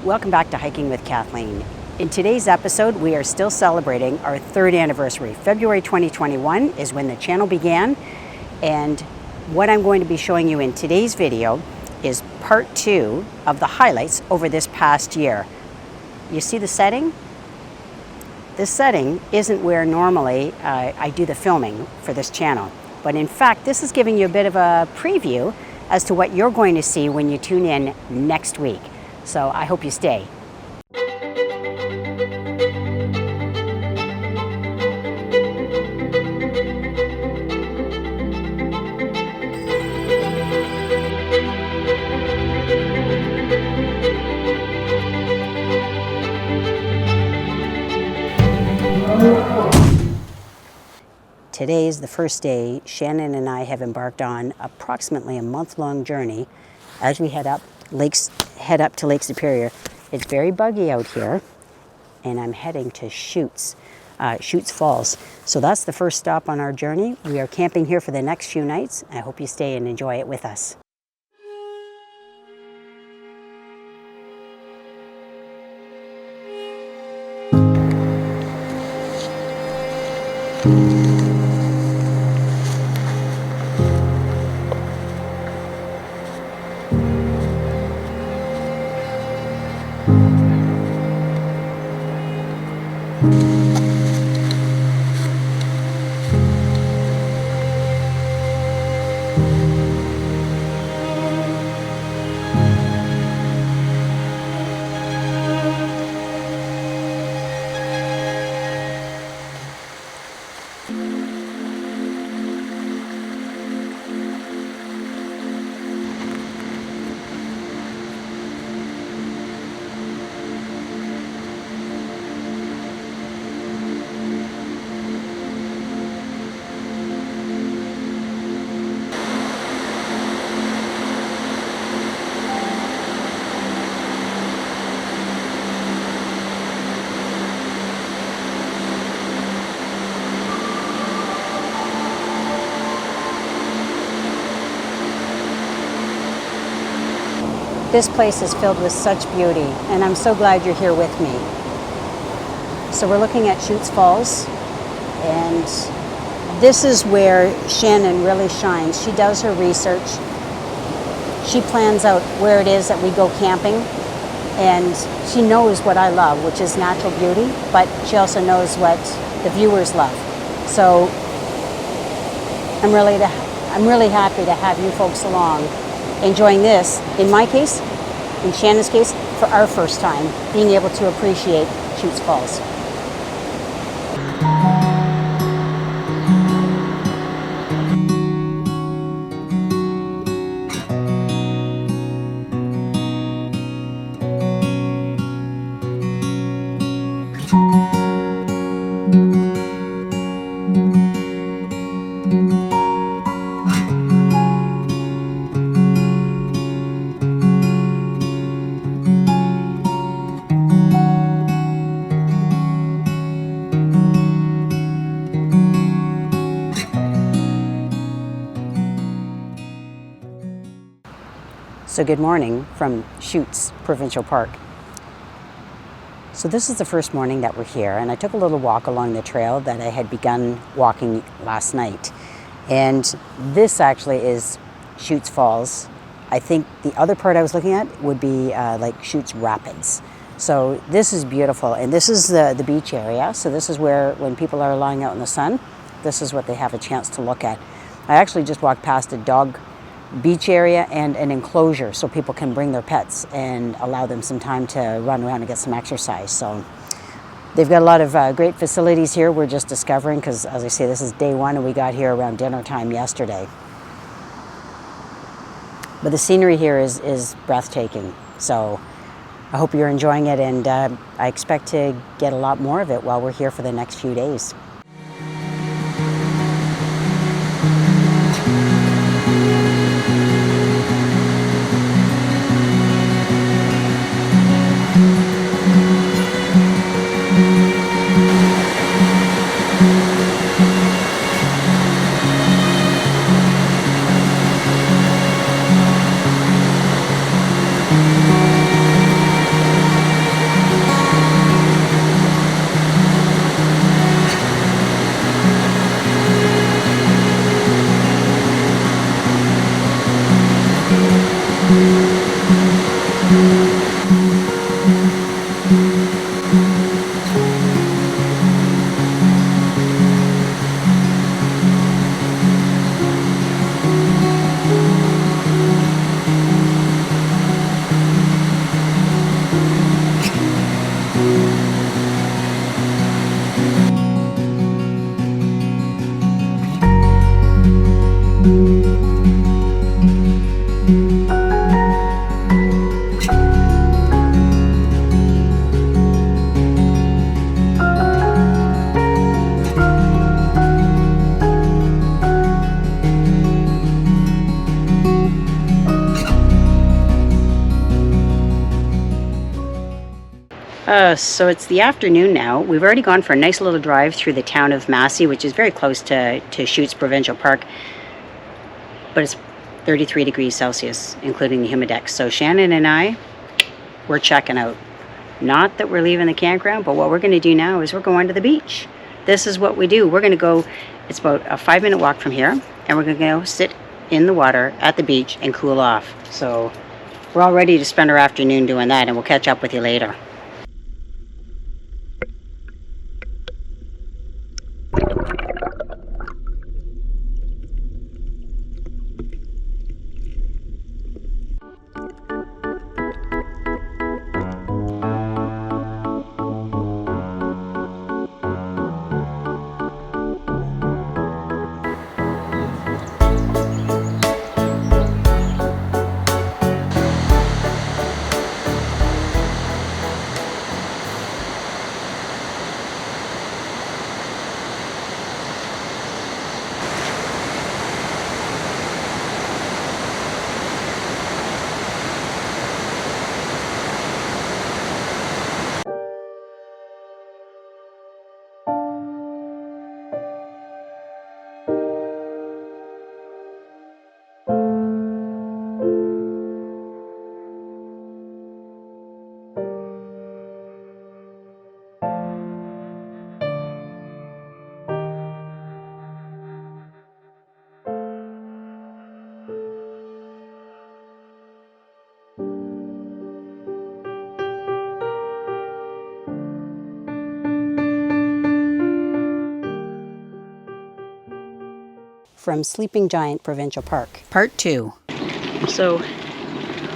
Welcome back to Hiking with Kathleen. In today's episode, we are still celebrating our 3rd anniversary. February 2021 is when the channel began, and what I'm going to be showing you in today's video is part 2 of the highlights over this past year. You see the setting? This setting isn't where normally I do the filming for this channel, but in fact, this is giving you a bit of a preview as to what you're going to see when you tune in next week. So I hope you stay. Today is the first day Shannon and I have embarked on approximately a month-long journey as we head up to Lake Superior. It's very buggy out here, and I'm heading to Chutes Falls. So that's the first stop on our journey. We are camping here for the next few nights. I hope you stay and enjoy it with us. This place is filled with such beauty, and I'm so glad you're here with me. So we're looking at Chutes Falls, and this is where Shannon really shines. She does her research. She plans out where it is that we go camping, and she knows what I love, which is natural beauty, but she also knows what the viewers love. So I'm really happy to have you folks along, enjoying this, in my case, in Shannon's case, for our first time, being able to appreciate Chutes Falls. So good morning from Chutes Provincial Park. So this is the first morning that we're here, and I took a little walk along the trail that I had begun walking last night. And this actually is Chutes Falls. I think the other part I was looking at would be like Chutes Rapids. So this is beautiful, and this is the beach area. So this is where, when people are lying out in the sun, this is what they have a chance to look at. I actually just walked past a dog beach area and an enclosure so people can bring their pets and allow them some time to run around and get some exercise. So they've got a lot of great facilities here. We're just discovering, because as I say, this is day 1 and we got here around dinner time yesterday. But the scenery here is breathtaking. So I hope you're enjoying it, and I expect to get a lot more of it while we're here for the next few days. So it's the afternoon now. We've already gone for a nice little drive through the town of Massey, which is very close to Chutes Provincial Park. But it's 33 degrees Celsius, including the humidex. So Shannon and I, we're checking out. Not that we're leaving the campground, but what we're going to do now is we're going to the beach. This is what we do. We're going to go, it's about a 5-minute walk from here, and we're going to go sit in the water at the beach and cool off. So we're all ready to spend our afternoon doing that, and we'll catch up with you later. From Sleeping Giant Provincial Park, Part 2. So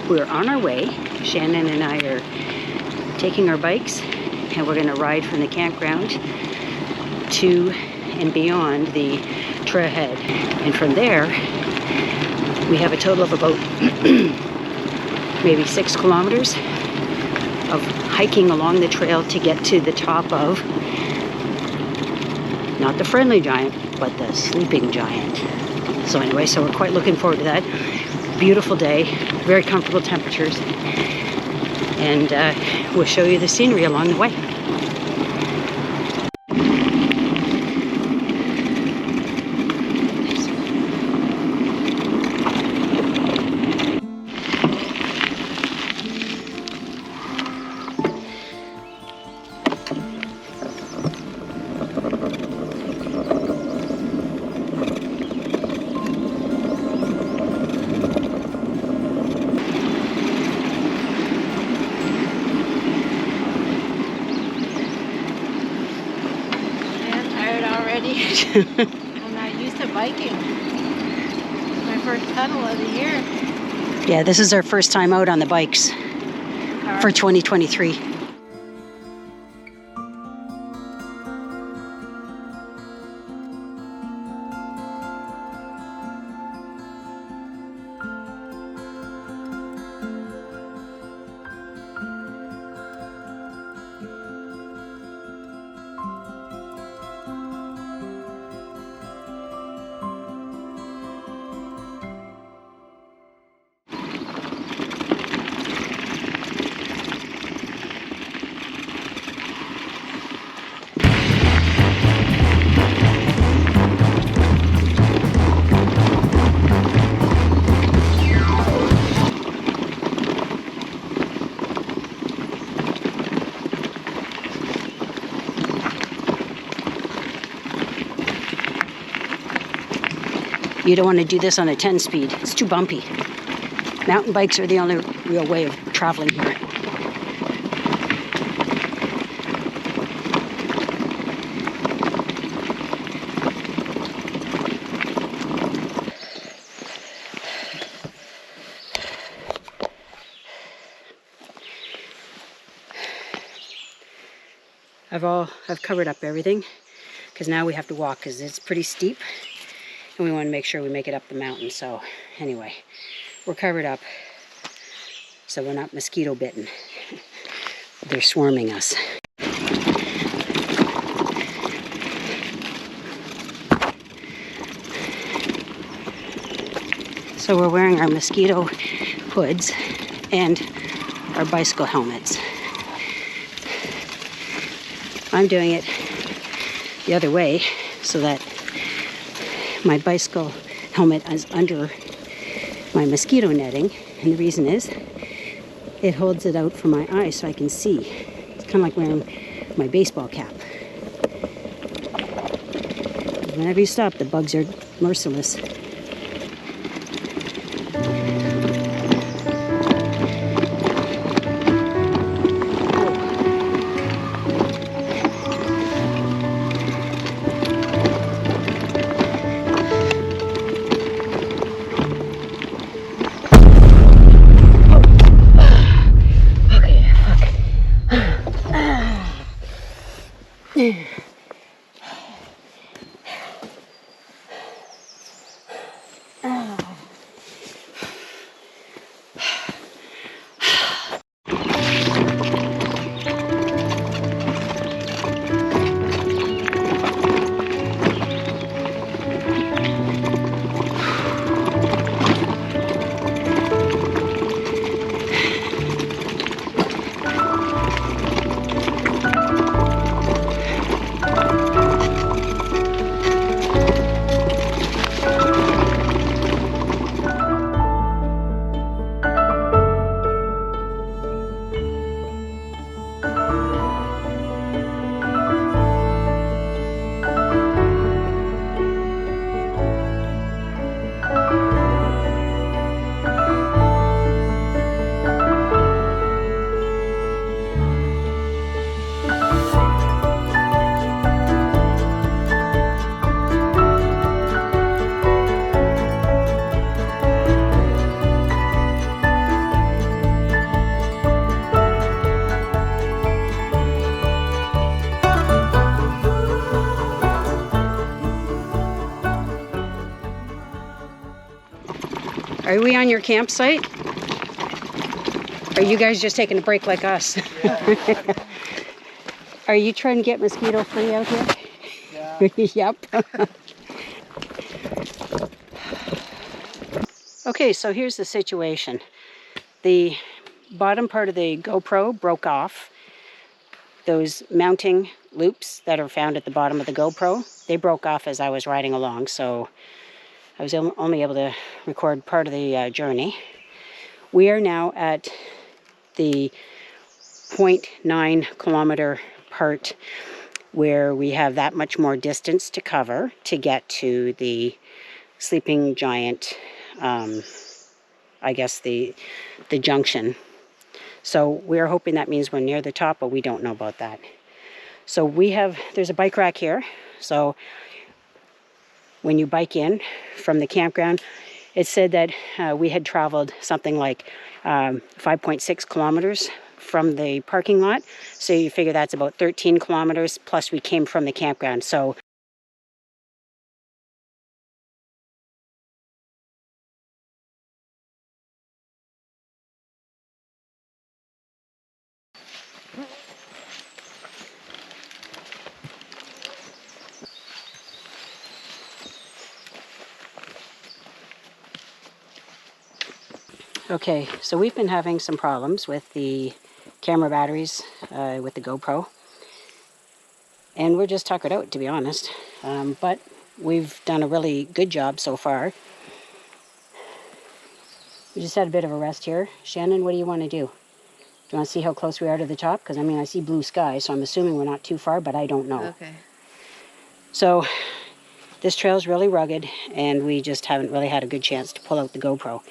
we're on our way. Shannon and I are taking our bikes, and we're going to ride from the campground to and beyond the trailhead. And from there, we have a total of about maybe 6 kilometers of hiking along the trail to get to the top of, not the friendly giant, but the sleeping giant. So anyway, so we're quite looking forward to that. Beautiful day, very comfortable temperatures, and we'll show you the scenery along the way. I'm not used to biking. It's my first pedal of the year. Yeah, this is our first time out on the bikes for 2023. You don't want to do this on a 10-speed. It's too bumpy. Mountain bikes are the only real way of traveling here. I've covered up everything, because now we have to walk, because it's pretty steep. And we want to make sure we make it up the mountain. So anyway, we're covered up so we're not mosquito bitten. They're swarming us. So we're wearing our mosquito hoods and our bicycle helmets. I'm doing it the other way so that my bicycle helmet is under my mosquito netting, and the reason is it holds it out from my eyes so I can see. It's kind of like wearing my baseball cap. Whenever you stop, the bugs are merciless. Are we on your campsite? Are you guys just taking a break like us? Yeah. Are you trying to get mosquito free out here? Yeah. Yep. Okay, so here's the situation. The bottom part of the GoPro broke off. Those mounting loops that are found at the bottom of the GoPro, they broke off as I was riding along, so I was only able to record part of the journey. We are now at the 0.9 kilometer part where we have that much more distance to cover to get to the sleeping giant, I guess the junction. So we're hoping that means we're near the top, but we don't know about that. So there's a bike rack here. So when you bike in from the campground, it said that we had traveled something like 5.6 kilometers from the parking lot. So you figure that's about 13 kilometers, plus we came from the campground. So okay, so we've been having some problems with the camera batteries with the GoPro. And we're just tuckered out, to be honest. But we've done a really good job so far. We just had a bit of a rest here. Shannon, what do you want to do? Do you want to see how close we are to the top? Because, I mean, I see blue sky, so I'm assuming we're not too far, but I don't know. Okay. So this trail is really rugged, and we just haven't really had a good chance to pull out the GoPro.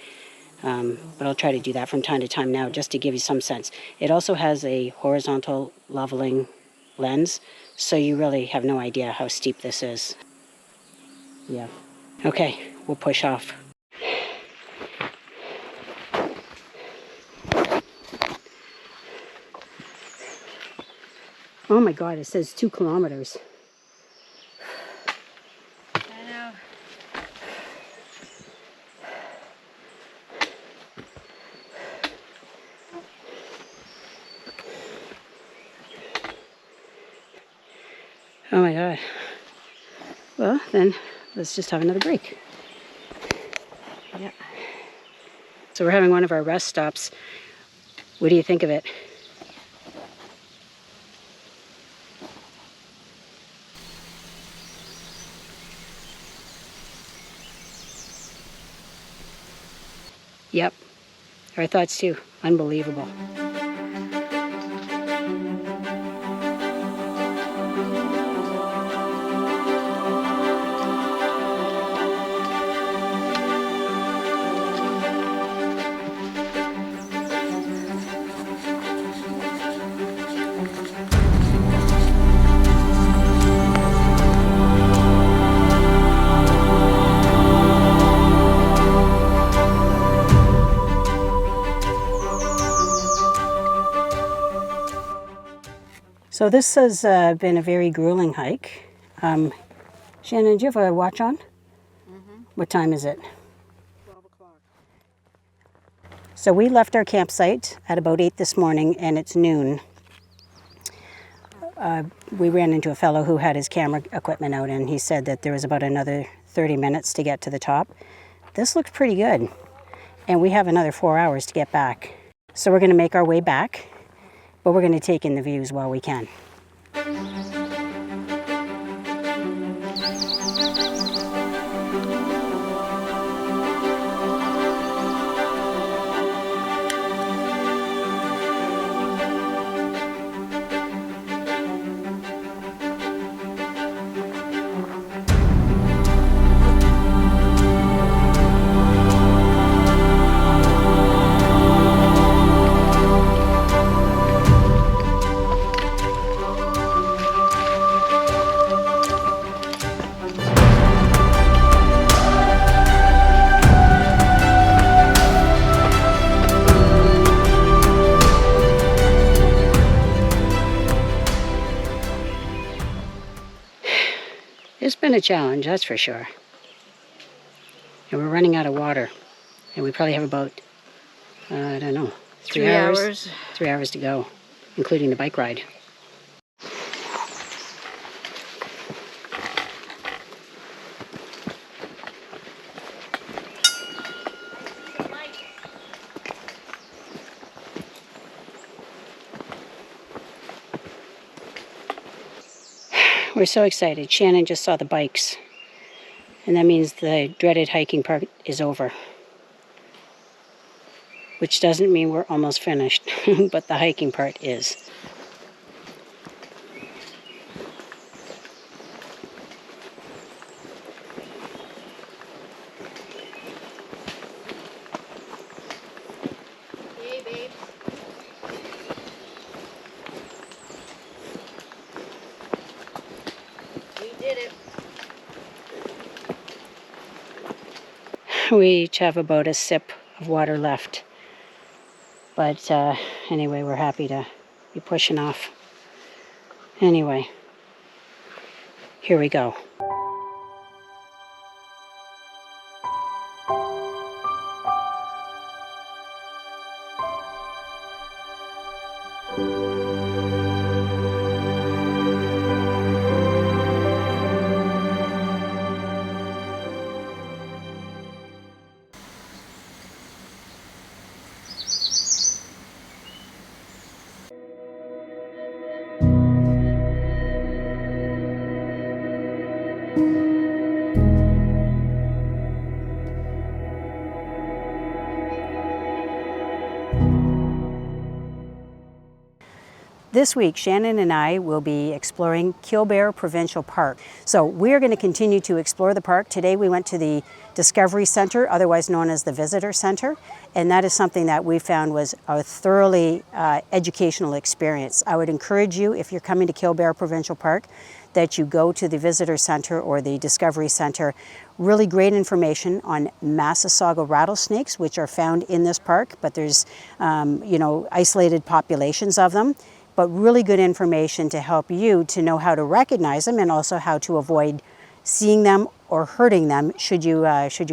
But I'll try to do that from time to time now, just to give you some sense. It also has a horizontal leveling lens, so you really have no idea how steep this is. Yeah. Okay, we'll push off. Oh my God, it says 2 kilometers. I know. Oh my God. Well, then let's just have another break. Yeah. So we're having one of our rest stops. What do you think of it? Our thoughts too. Unbelievable. So this has been a very grueling hike. Shannon, do you have a watch on? Mm-hmm. What time is it? 12 o'clock. So we left our campsite at about 8 this morning, and it's noon. We ran into a fellow who had his camera equipment out, and he said that there was about another 30 minutes to get to the top. This looks pretty good, and we have another 4 hours to get back. So we're going to make our way back, but we're going to take in the views while we can. It's been a challenge, that's for sure. And we're running out of water. And we probably have about, I don't know, 3 hours? 3 hours to go, including the bike ride. We're so excited. Shannon just saw the bikes. And that means the dreaded hiking part is over. Which doesn't mean we're almost finished, but the hiking part is. Hey, babe. We did it. We each have about a sip of water left. But anyway, we're happy to be pushing off. Anyway, here we go. This week, Shannon and I will be exploring Killbear Provincial Park. So we're going to continue to explore the park. Today we went to the Discovery Center, otherwise known as the Visitor Center, and that is something that we found was a thoroughly educational experience. I would encourage you, if you're coming to Killbear Provincial Park, that you go to the Visitor Center or the Discovery Center. Really great information on Massasauga rattlesnakes, which are found in this park, but there's isolated populations of them. But really good information to help you to know how to recognize them and also how to avoid seeing them or hurting them should you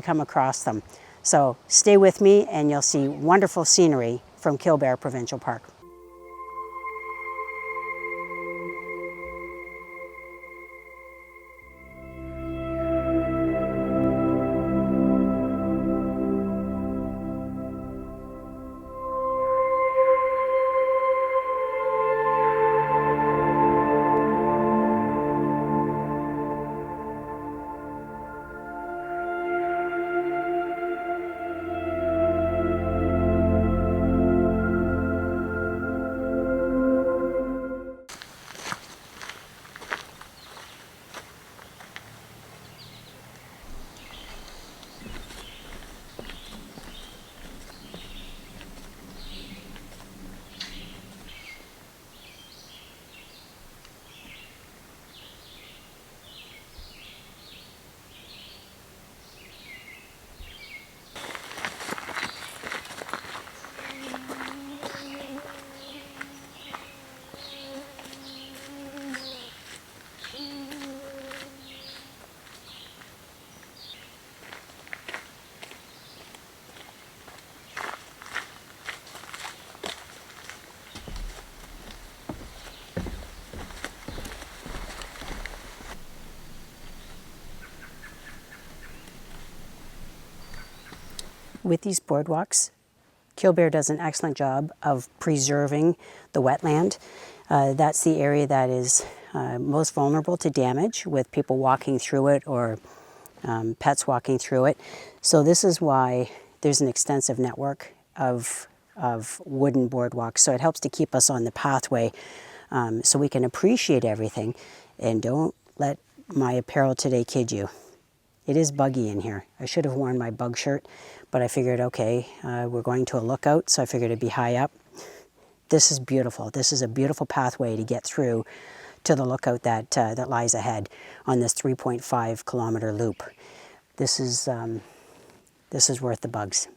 come across them. So stay with me and you'll see wonderful scenery from Killbear Provincial Park. with these boardwalks, Killbear does an excellent job of preserving the wetland. That's the area that is most vulnerable to damage with people walking through it or pets walking through it. So this is why there's an extensive network of wooden boardwalks. So it helps to keep us on the pathway so we can appreciate everything. And don't let my apparel today kid you. It is buggy in here. I should have worn my bug shirt, but I figured, okay, we're going to a lookout, so I figured it'd be high up. This is beautiful. This is a beautiful pathway to get through to the lookout that lies ahead on this 3.5 kilometer loop. This is worth the bugs.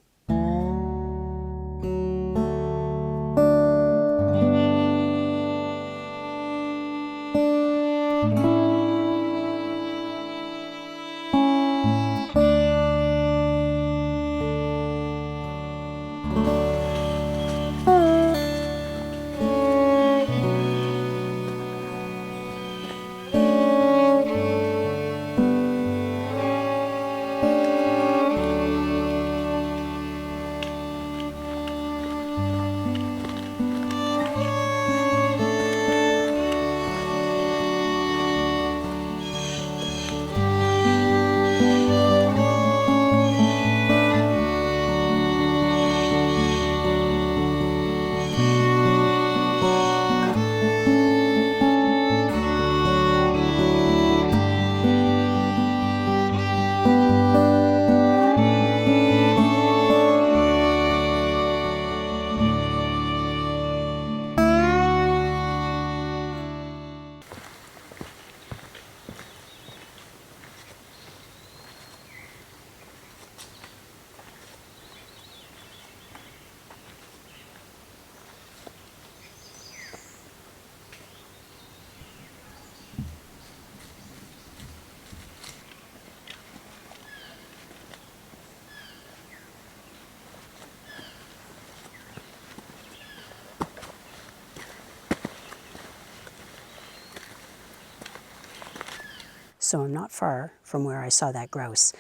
So I'm not far from where I saw that grouse.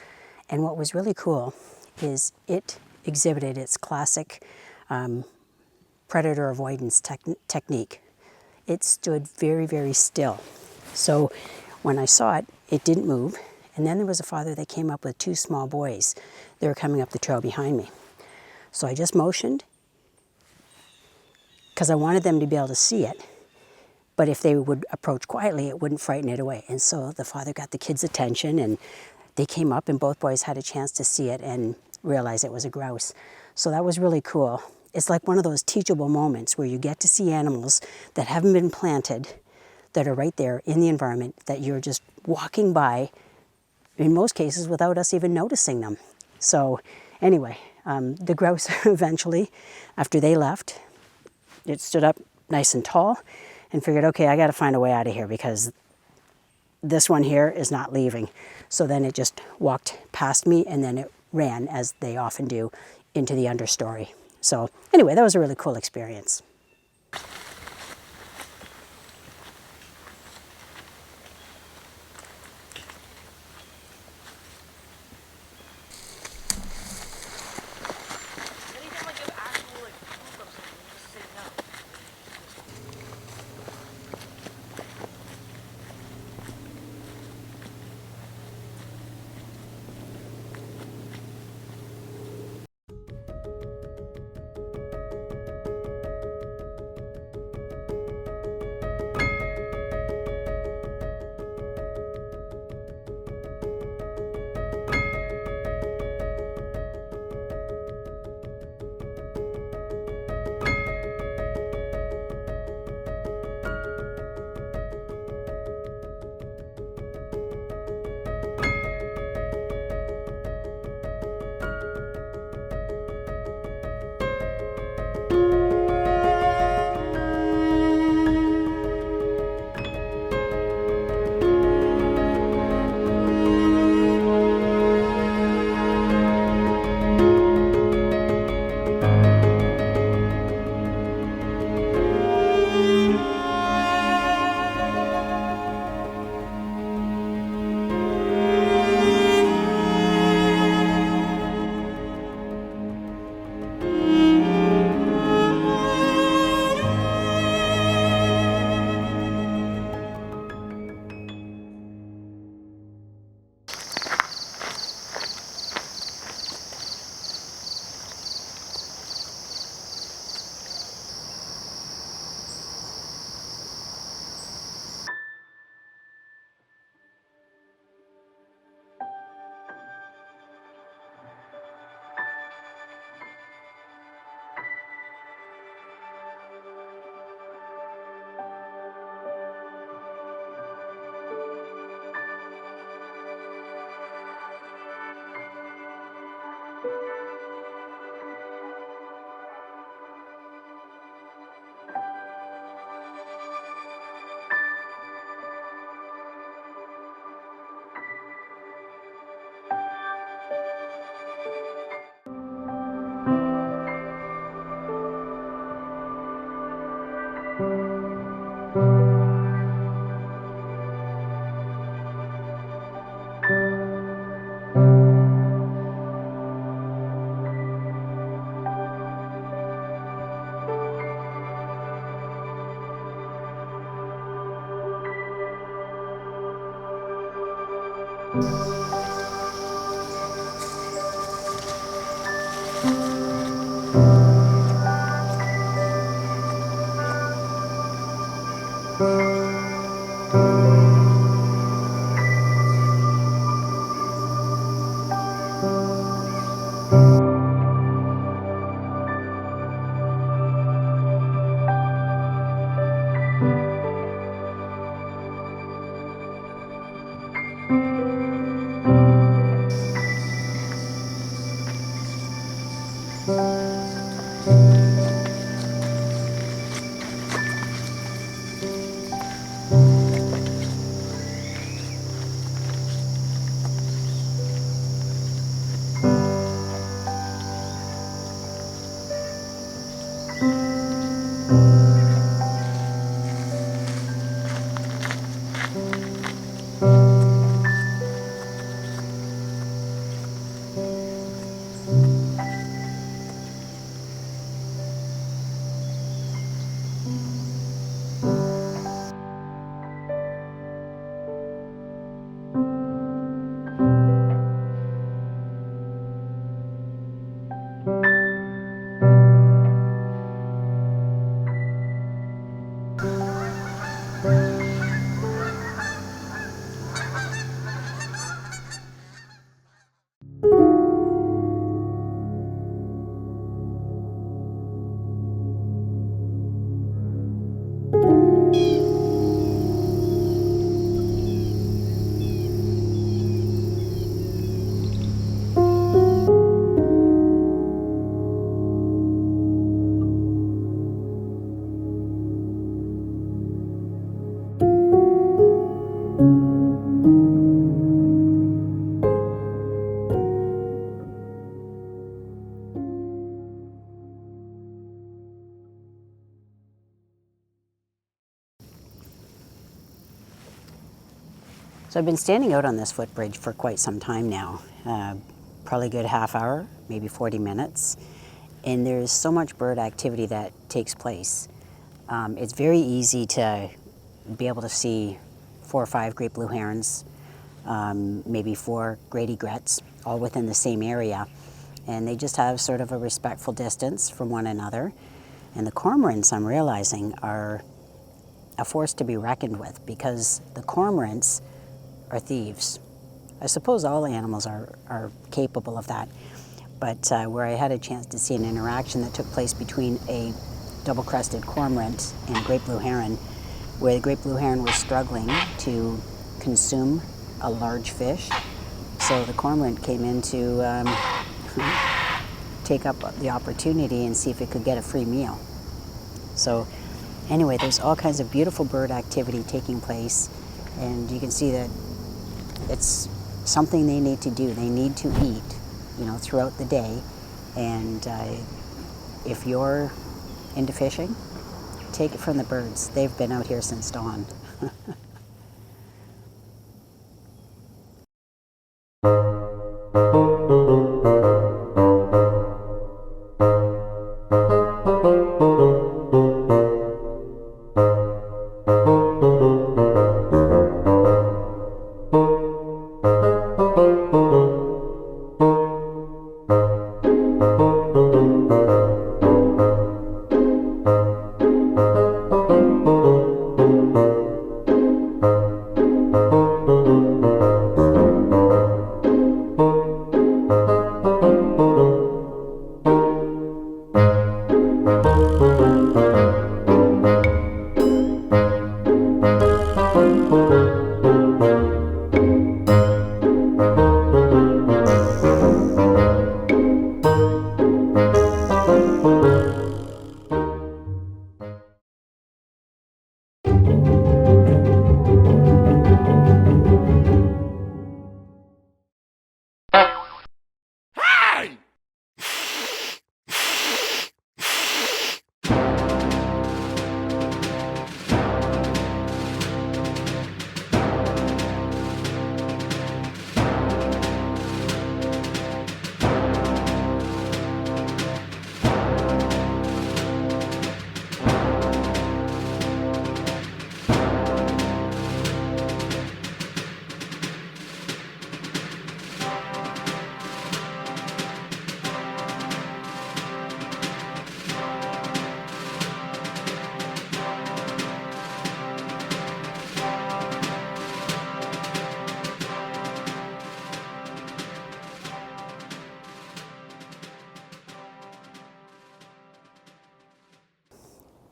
And what was really cool is it exhibited its classic predator avoidance technique. It stood very, very still. So when I saw it, it didn't move. And then there was a father that came up with two small boys. They were coming up the trail behind me. So I just motioned because I wanted them to be able to see it. But if they would approach quietly, it wouldn't frighten it away. And so the father got the kids' attention and they came up and both boys had a chance to see it and realize it was a grouse. So that was really cool. It's like one of those teachable moments where you get to see animals that haven't been planted, that are right there in the environment, that you're just walking by, in most cases, without us even noticing them. So anyway, the grouse eventually, after they left, it stood up nice and tall and figured, okay, I got to find a way out of here because this one here is not leaving. So then it just walked past me and then it ran, as they often do, into the understory. So anyway, that was a really cool experience. So I've been standing out on this footbridge for quite some time now, probably a good half hour, maybe 40 minutes. And there's so much bird activity that takes place. It's very easy to be able to see 4 or 5 great blue herons, maybe 4 great egrets, all within the same area. And they just have sort of a respectful distance from one another. And the cormorants, I'm realizing, are a force to be reckoned with, because the cormorants are thieves. I suppose all animals are capable of that, but where I had a chance to see an interaction that took place between a double-crested cormorant and a great blue heron, where the great blue heron was struggling to consume a large fish. So the cormorant came in to take up the opportunity and see if it could get a free meal. So anyway, there's all kinds of beautiful bird activity taking place, and you can see that it's something they need to do. They need to eat, throughout the day. And if you're into fishing, take it from the birds. They've been out here since dawn.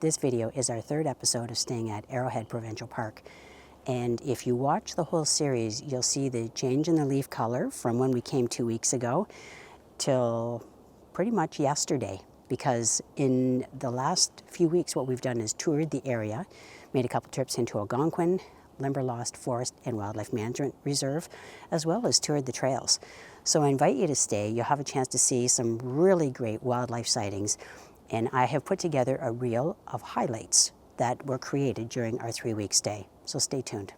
This video is our third episode of staying at Arrowhead Provincial Park. And if you watch the whole series, you'll see the change in the leaf color from when we came 2 weeks ago till pretty much yesterday. Because in the last few weeks, what we've done is toured the area, made a couple trips into Algonquin, Limberlost Forest and Wildlife Management Reserve, as well as toured the trails. So I invite you to stay. You'll have a chance to see some really great wildlife sightings. And I have put together a reel of highlights that were created during our 3-week stay. So stay tuned.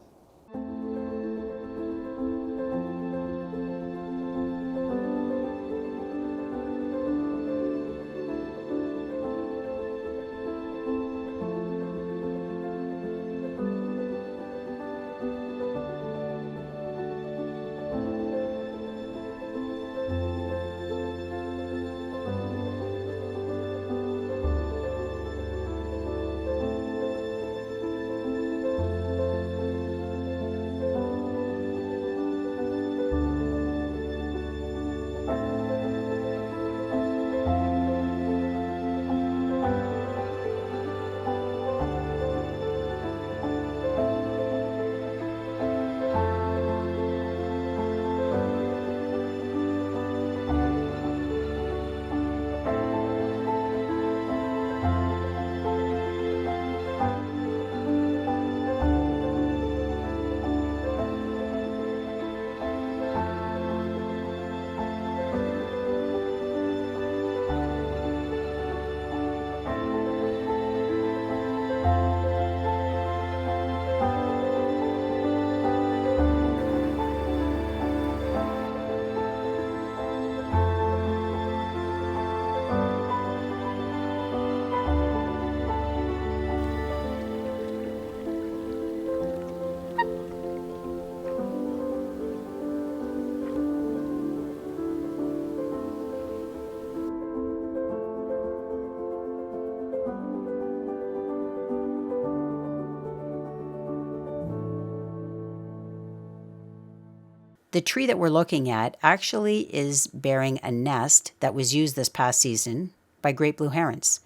The tree that we're looking at actually is bearing a nest that was used this past season by great blue herons.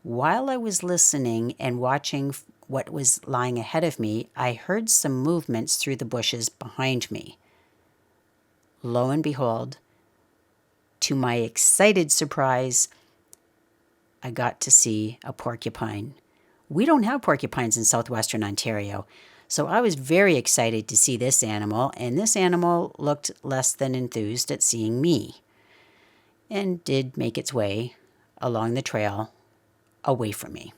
While I was listening and watching what was lying ahead of me, I heard some movements through the bushes behind me. Lo and behold, to my excited surprise, I got to see a porcupine. We don't have porcupines in southwestern Ontario. So I was very excited to see this animal, and this animal looked less than enthused at seeing me and did make its way along the trail away from me.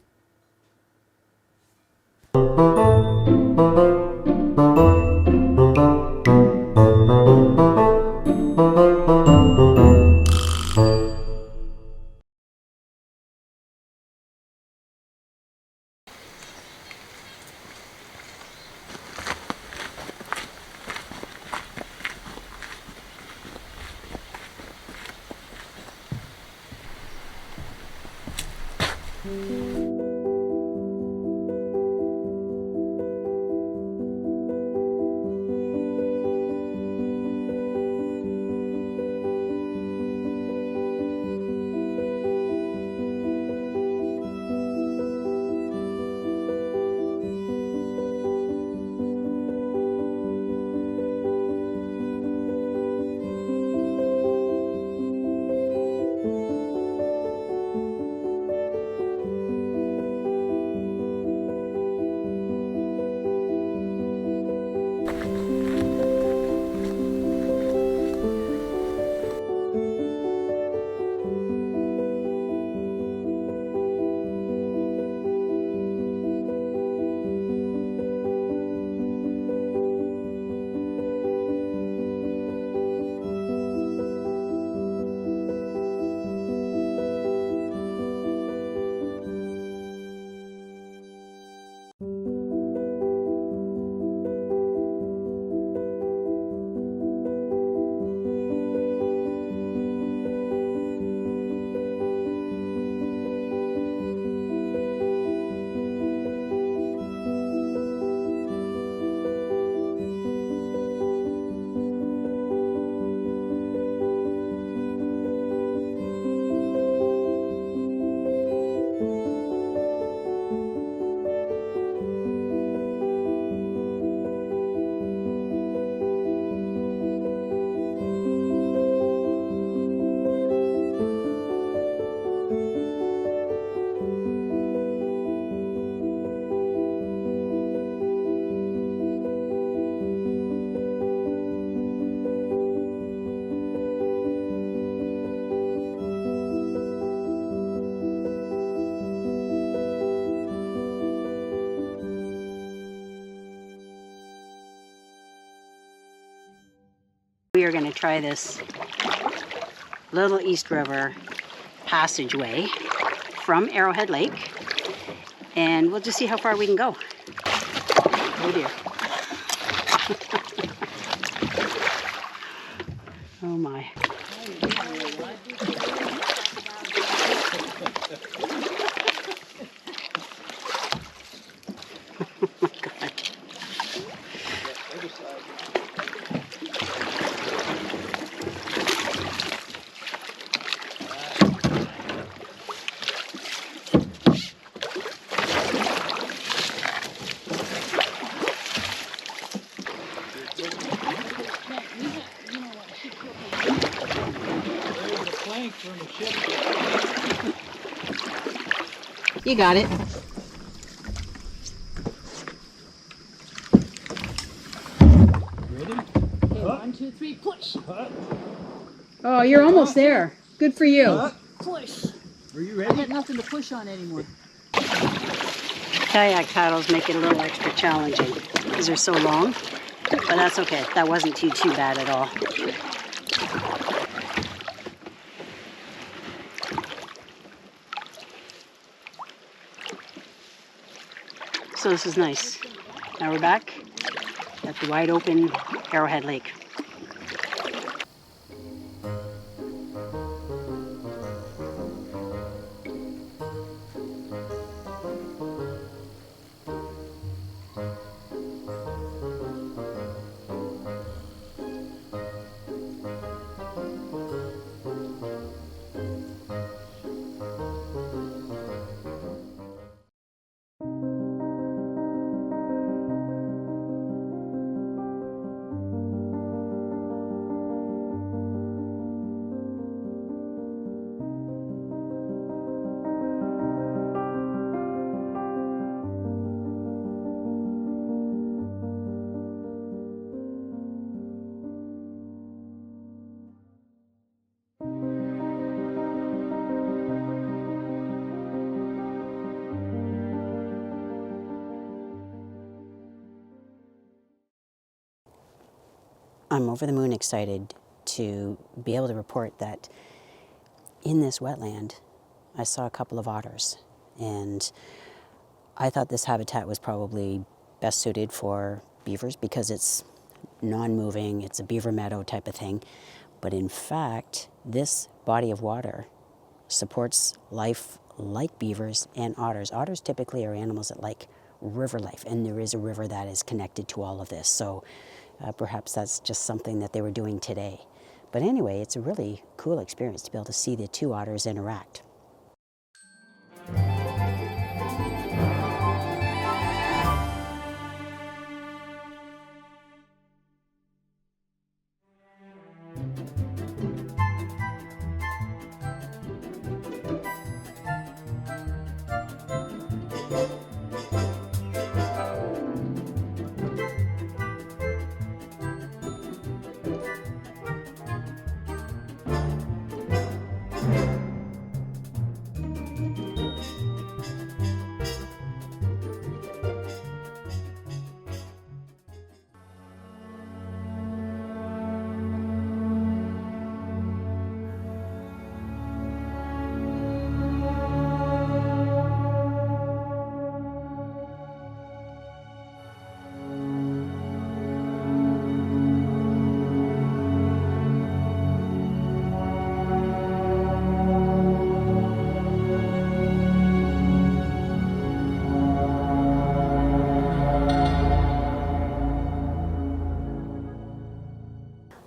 We are going to try this Little East River passageway from Arrowhead Lake, and we'll just see how far we can go. Oh dear. Oh my. You got it. Ready? Okay, 1, 2, 3, push. Oh, you're almost there. Good for you. Push. Are you I ready? got nothing to push on anymore. Kayak paddles make it a little extra challenging because they're so long, but that's okay. That wasn't too bad at all. So this is nice. Now we're back at the wide open Arrowhead Lake. I'm over the moon excited to be able to report that in this wetland, I saw a couple of otters, and I thought this habitat was probably best suited for beavers because it's non-moving, it's a beaver meadow type of thing. But in fact, this body of water supports life like beavers and otters. Otters typically are animals that like river life, and there is a river that is connected to all of this. So perhaps that's just something that they were doing today. But anyway, it's a really cool experience to be able to see the two otters interact.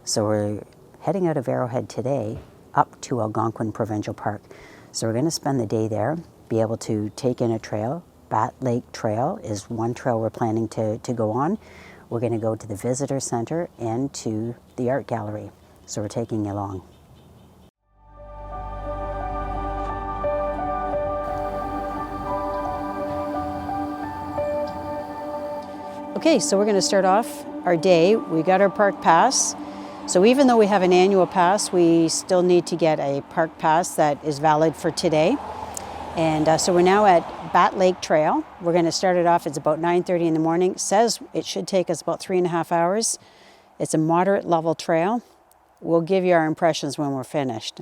So we're heading out of Arrowhead today up to Algonquin Provincial Park. So we're going to spend the day there, be able to take in a trail. Bat Lake Trail is one trail we're planning to go on. We're going to go to the visitor center and to the art gallery. So we're taking you along. Okay, so we're going to start off our day. We got our park pass. So even though we have an annual pass, we still need to get a park pass that is valid for today. And so we're now at Bat Lake Trail. We're going to start it off. It's about 9:30 in the morning. It says it should take us about 3.5 hours. It's a moderate level trail. We'll give you our impressions when we're finished.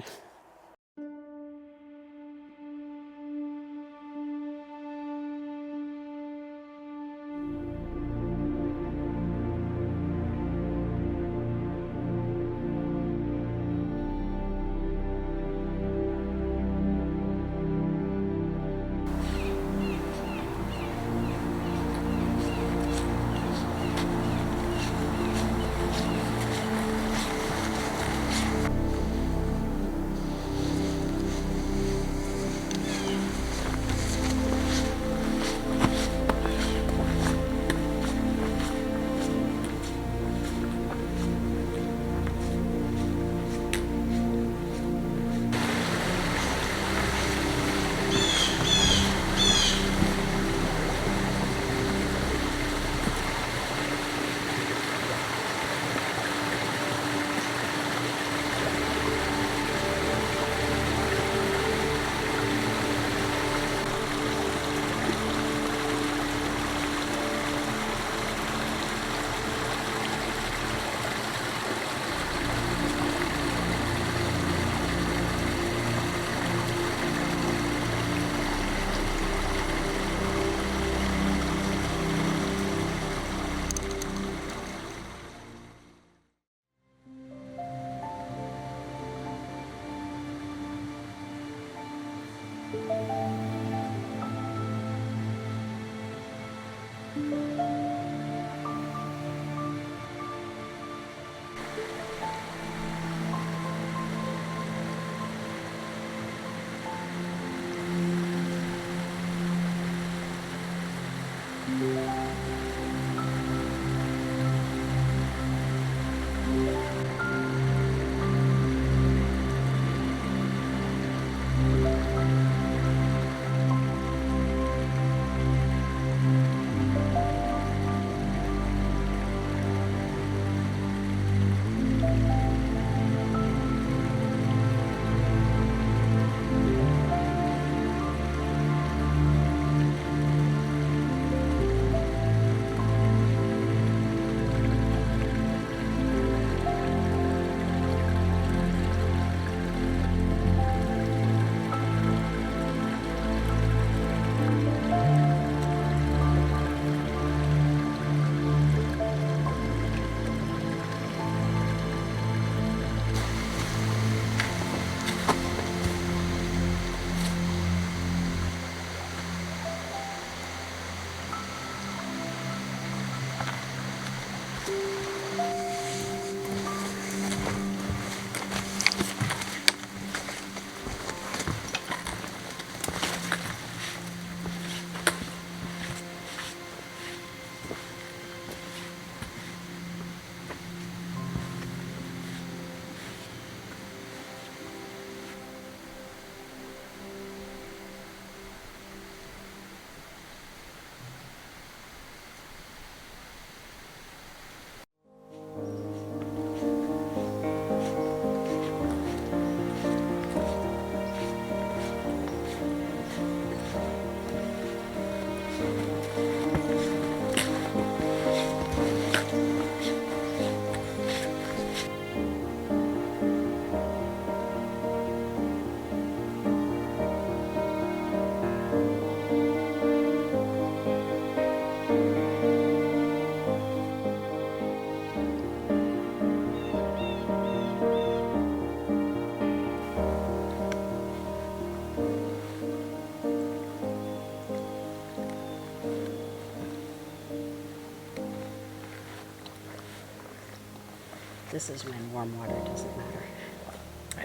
This is when warm water doesn't matter.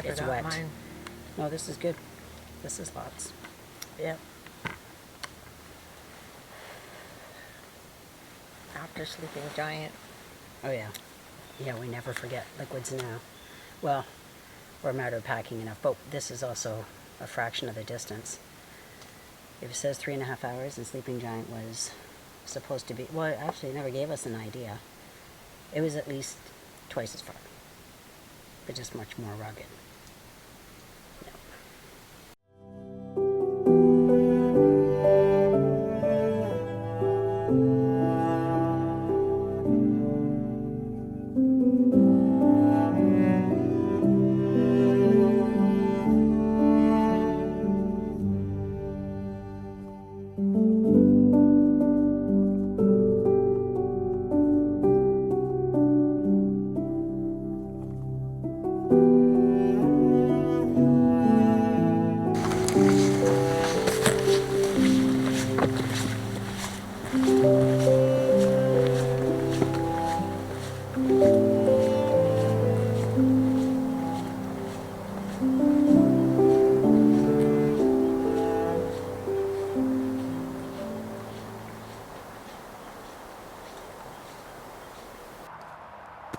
It's wet. Mine. No, this is good. This is lots. Yep. After Sleeping Giant. Oh yeah. Yeah, we never forget liquids now. Well, we're a matter of packing enough, but this is also a fraction of the distance. If it says 3.5 hours and Sleeping Giant was supposed to be, well, it actually never gave us an idea. It was at least twice as far, but just much more rugged.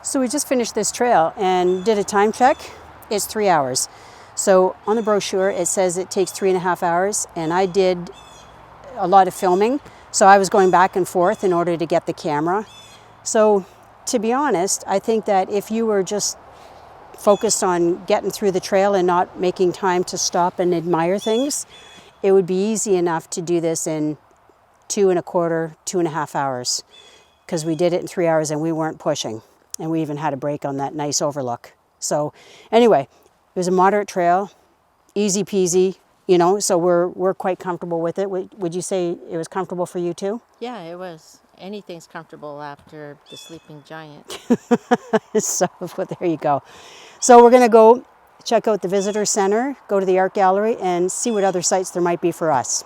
So we just finished this trail and did a time check. It's 3 hours. So on the brochure, it says it takes 3.5 hours, and I did a lot of filming. So I was going back and forth in order to get the camera. So to be honest, I think that if you were just focused on getting through the trail and not making time to stop and admire things, it would be easy enough to do this in 2.25, 2.5 hours, because we did it in 3 hours and we weren't pushing. And we even had a break on that nice overlook. So anyway, it was a moderate trail, easy peasy, you know, so we're quite comfortable with it. Would you say it was comfortable for you too? Yeah, it was. Anything's comfortable after the sleeping giant. So well, there you go. So we're going to go check out the visitor center, go to the art gallery, and see what other sites there might be for us.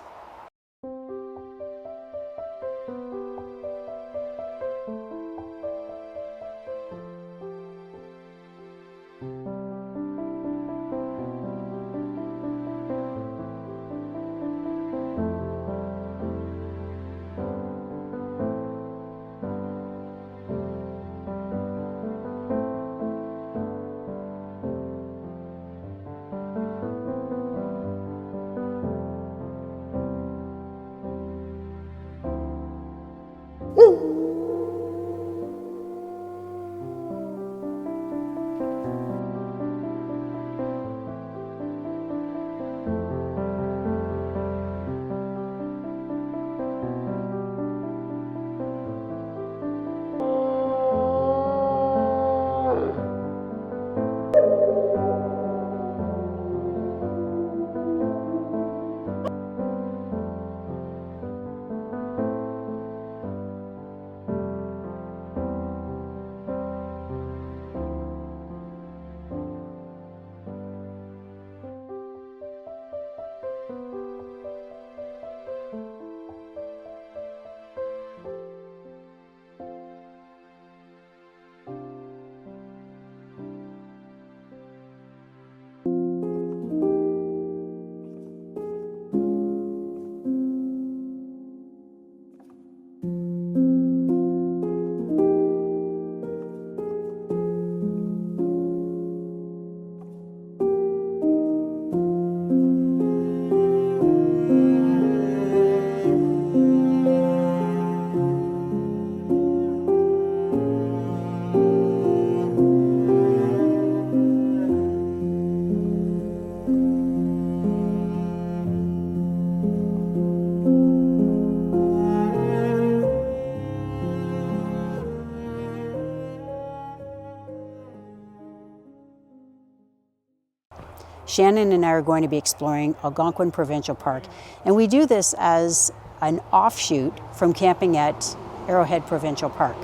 Shannon and I are going to be exploring Algonquin Provincial Park, and we do this as an offshoot from camping at Arrowhead Provincial Park.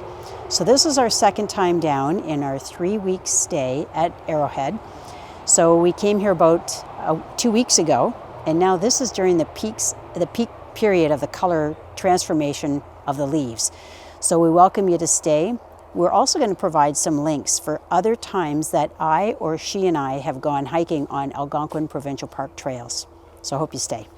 So this is our second time down in our 3-week stay at Arrowhead. So we came here about 2 weeks ago, and now this is during the peak period of the color transformation of the leaves. So we welcome you to stay. We're also going to provide some links for other times that I or she and I have gone hiking on Algonquin Provincial Park trails. So I hope you stay.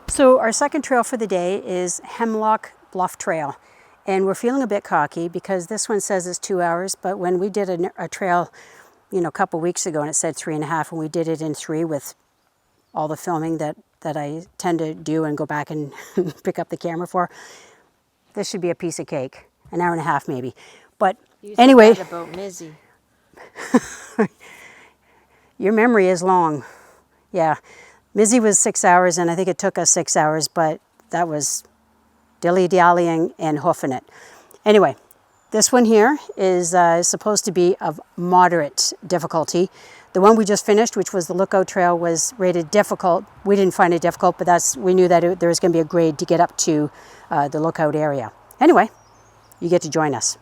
So our second trail for the day is Hemlock Bluff Trail. And we're feeling a bit cocky because this one says it's 2 hours, but when we did a trail, a couple weeks ago and it said 3.5, and we did it in 3 with all the filming that I tend to do and go back and pick up the camera for, this should be a piece of cake. 1.5 hours maybe. But You anyway. said that about Mizzy. Your memory is long. Yeah. Mizzy was 6 hours, and I think it took us 6 hours, but that was dilly-dallying and hoofing it. Anyway, this one here is supposed to be of moderate difficulty. The one we just finished, which was the Lookout Trail, was rated difficult. We didn't find it difficult, but we knew that there was going to be a grade to get up to the Lookout area. Anyway, you get to join us.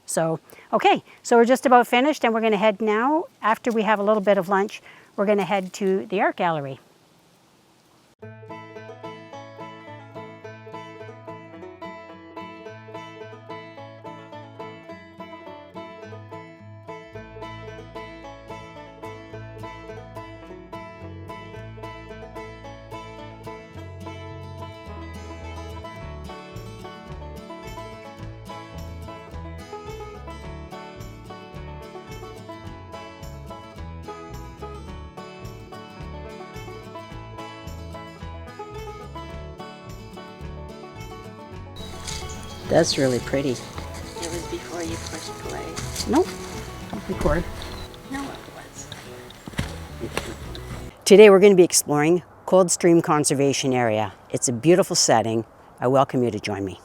So, okay, so we're just about finished and we're going to head now, after we have a little bit of lunch, we're going to head to the art gallery. That's really pretty. It was before you pushed play. Nope, don't record. No, it was. Today we're going to be exploring Coldstream Conservation Area. It's a beautiful setting. I welcome you to join me.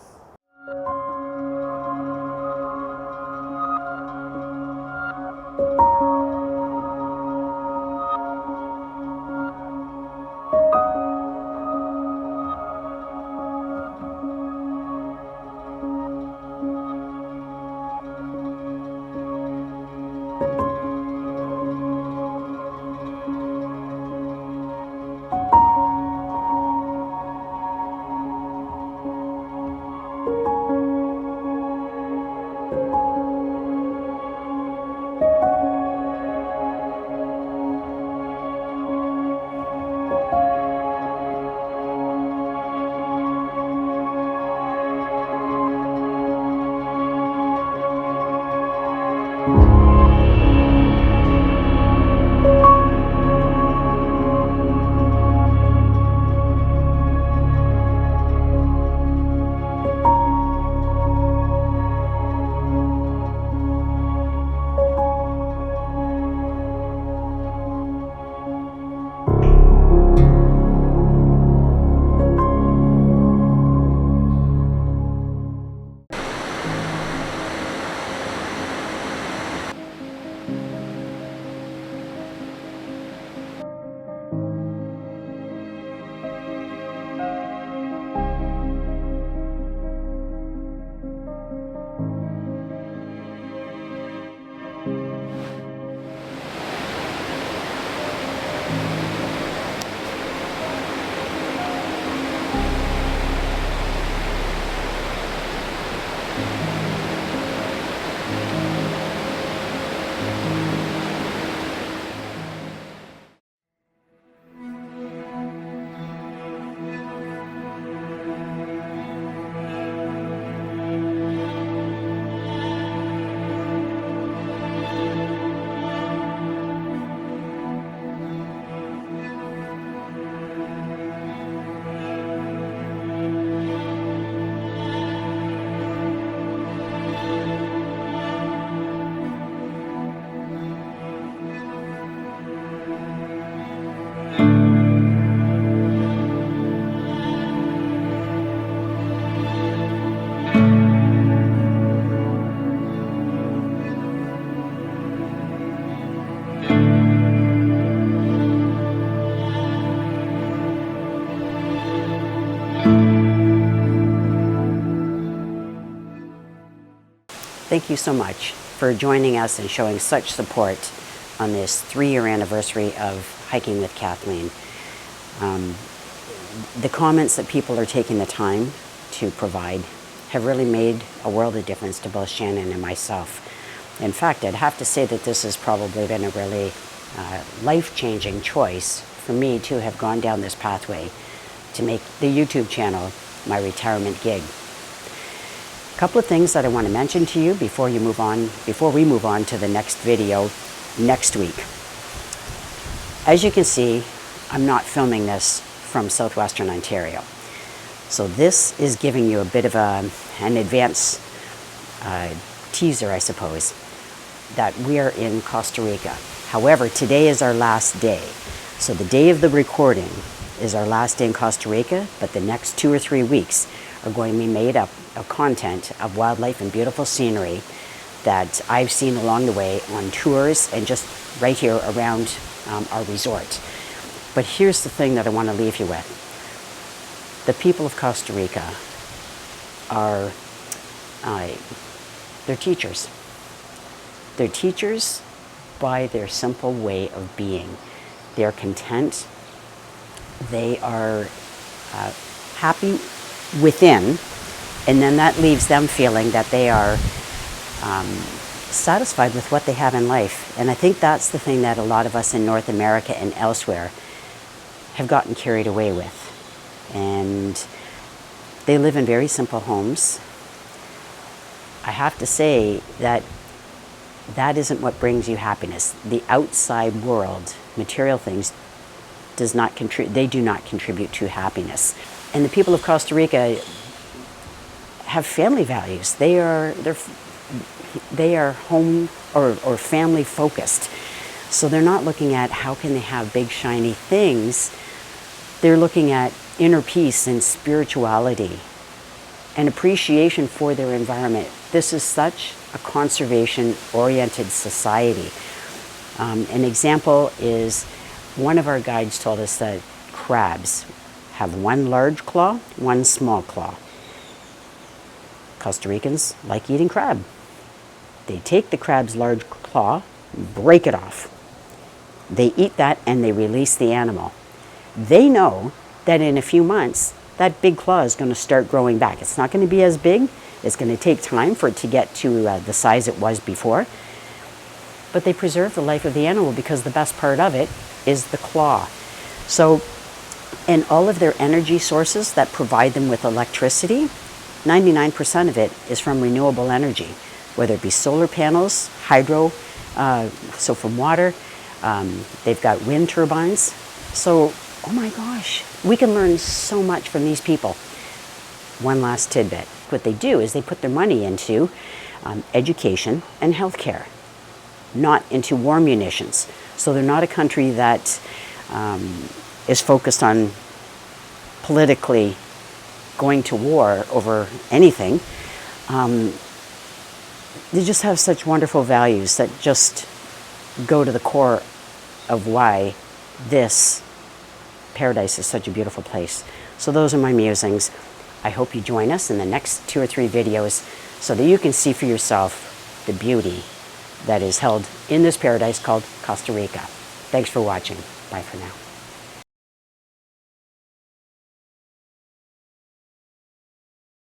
Thank you so much for joining us and showing such support on this 3-year anniversary of Hiking with Kathleen. The comments that people are taking the time to provide have really made a world of difference to both Shannon and myself. In fact, I'd have to say that this has probably been a really life-changing choice for me to have gone down this pathway to make the YouTube channel my retirement gig. A couple of things that I want to mention to you before we move on to the next video next week. As you can see, I'm not filming this from southwestern Ontario. So this is giving you a bit of an advance teaser, I suppose, that we are in Costa Rica. However, today is our last day. So the day of the recording is our last day in Costa Rica, but the next 2 or 3 weeks are going to be made up of content of wildlife and beautiful scenery that I've seen along the way on tours and just right here around our resort. But here's the thing that I want to leave you with. The people of Costa Rica are, they're teachers. They're teachers by their simple way of being. They're content. They are happy within, and then that leaves them feeling that they are satisfied with what they have in life. And I think that's the thing that a lot of us in North America and elsewhere have gotten carried away with. And they live in very simple homes. I have to say that that isn't what brings you happiness. The outside world, material things, do not contribute to happiness. And the people of Costa Rica have family values. They are home or family focused. So they're not looking at how can they have big shiny things. They're looking at inner peace and spirituality and appreciation for their environment. This is such a conservation-oriented society. An example is one of our guides told us that crabs have one large claw, one small claw. Costa Ricans like eating crab. They take the crab's large claw, break it off. They eat that and they release the animal. They know that in a few months, that big claw is going to start growing back. It's not going to be as big. It's going to take time for it to get to the size it was before. But they preserve the life of the animal because the best part of it is the claw. So, and all of their energy sources that provide them with electricity, 99% of it is from renewable energy, whether it be solar panels, hydro, so from water, they've got wind turbines. So, oh my gosh, we can learn so much from these people. One last tidbit. What they do is they put their money into education and healthcare, not into war munitions. So they're not a country that is focused on politically going to war over anything. They just have such wonderful values that just go to the core of why this paradise is such a beautiful place. So those are my musings. I hope you join us in the next 2 or 3 videos so that you can see for yourself the beauty that is held in this paradise called Costa Rica. Thanks for watching. Bye for now.